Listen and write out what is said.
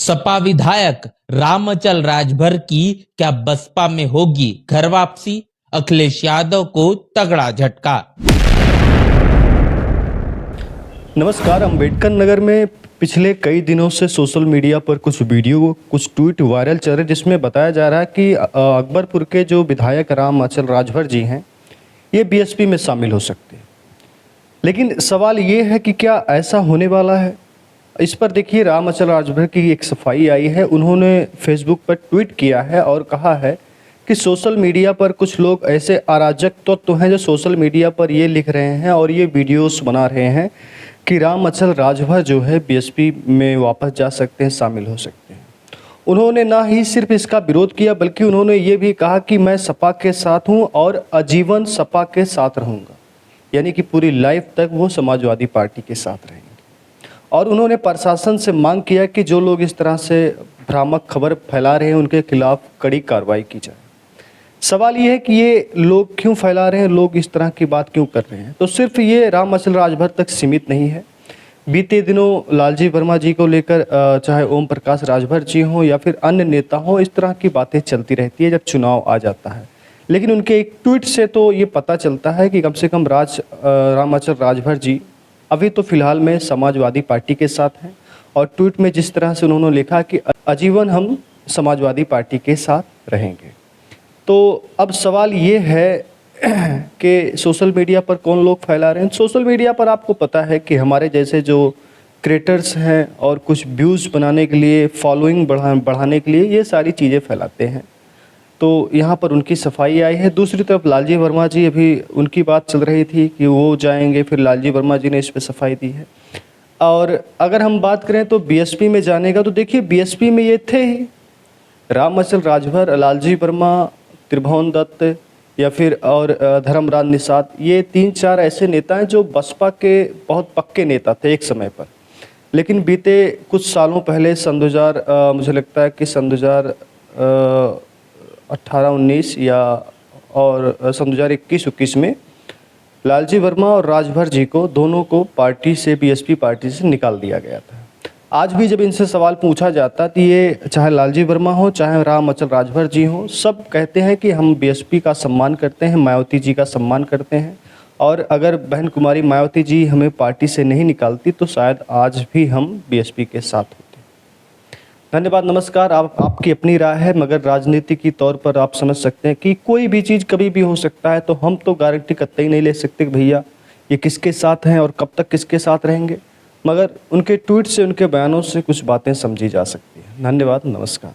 सपा विधायक रामअचल राजभर की क्या बसपा में होगी घर वापसी? अखिलेश यादव को तगड़ा झटका। नमस्कार। अंबेडकर नगर में पिछले कई दिनों से सोशल मीडिया पर कुछ वीडियो कुछ ट्वीट वायरल चल रहे जिसमें बताया जा रहा है कि अकबरपुर के जो विधायक रामअचल राजभर जी हैं ये बीएसपी में शामिल हो सकते हैं। लेकिन सवाल ये है कि क्या ऐसा होने वाला है? इस पर देखिए, रामअचल राजभर की एक सफाई आई है। उन्होंने फेसबुक पर ट्वीट किया है और कहा है कि सोशल मीडिया पर कुछ लोग ऐसे अराजक तत्व हैं जो सोशल मीडिया पर ये लिख रहे हैं और ये वीडियोस बना रहे हैं कि रामअचल राजभर जो है बीएसपी में वापस जा सकते हैं, शामिल हो सकते हैं। उन्होंने ना ही सिर्फ इसका विरोध किया बल्कि उन्होंने ये भी कहा कि मैं सपा के साथ हूँ और आजीवन सपा के साथ रहूँगा, यानी कि पूरी लाइफ तक वो समाजवादी पार्टी के साथ रहेंगे। और उन्होंने प्रशासन से मांग किया कि जो लोग इस तरह से भ्रामक खबर फैला रहे हैं उनके खिलाफ कड़ी कार्रवाई की जाए। सवाल ये है कि ये लोग क्यों फैला रहे हैं, लोग इस तरह की बात क्यों कर रहे हैं? तो सिर्फ ये रामअचल राजभर तक सीमित नहीं है। बीते दिनों लालजी वर्मा जी को लेकर चाहे ओम प्रकाश राजभर जी हों या फिर अन्य नेता हों, इस तरह की बातें चलती रहती है जब चुनाव आ जाता है। लेकिन उनके एक ट्वीट से तो ये पता चलता है कि कम से कम रामअचल राजभर जी अभी तो फिलहाल में समाजवादी पार्टी के साथ हैं। और ट्वीट में जिस तरह से उन्होंने लिखा कि आजीवन हम समाजवादी पार्टी के साथ रहेंगे। तो अब सवाल ये है कि सोशल मीडिया पर कौन लोग फैला रहे हैं। सोशल मीडिया पर आपको पता है कि हमारे जैसे जो क्रिएटर्स हैं और कुछ व्यूज़ बनाने के लिए, फॉलोइंग बढ़ाने के लिए ये सारी चीज़ें फैलाते हैं। तो यहाँ पर उनकी सफाई आई है। दूसरी तरफ लालजी वर्मा जी, अभी उनकी बात चल रही थी कि वो जाएंगे, फिर लालजी वर्मा जी ने इस पर सफाई दी है। और अगर हम बात करें तो बीएसपी में जाने का, तो देखिए बीएसपी में ये थे ही रामअचल राजभर, लालजी वर्मा, त्रिभुवन दत्त या फिर और धर्मराज निषाद, ये 3-4 ऐसे नेता हैं जो बसपा के बहुत पक्के नेता थे एक समय पर। लेकिन बीते कुछ सालों पहले सन 2000 मुझे लगता है कि सन 2018-19 या और सन 2021-21 में लालजी वर्मा और राजभर जी को दोनों को पार्टी से, बीएसपी पार्टी से निकाल दिया गया था। आज भी जब इनसे सवाल पूछा जाता तो ये चाहे लालजी वर्मा हो चाहे रामअचल राजभर जी हो, सब कहते हैं कि हम बीएसपी का सम्मान करते हैं, मायावती जी का सम्मान करते हैं। और अगर बहन कुमारी मायावती जी हमें पार्टी से नहीं निकालती तो शायद आज भी हम बीएसपी के साथ होते। धन्यवाद, नमस्कार। आपकी अपनी राय है, मगर राजनीति की तौर पर आप समझ सकते हैं कि कोई भी चीज़ कभी भी हो सकता है। तो हम तो गारंटी कतई नहीं ले सकते कि भैया ये किसके साथ हैं और कब तक किसके साथ रहेंगे, मगर उनके ट्वीट से, उनके बयानों से कुछ बातें समझी जा सकती हैं। धन्यवाद, नमस्कार।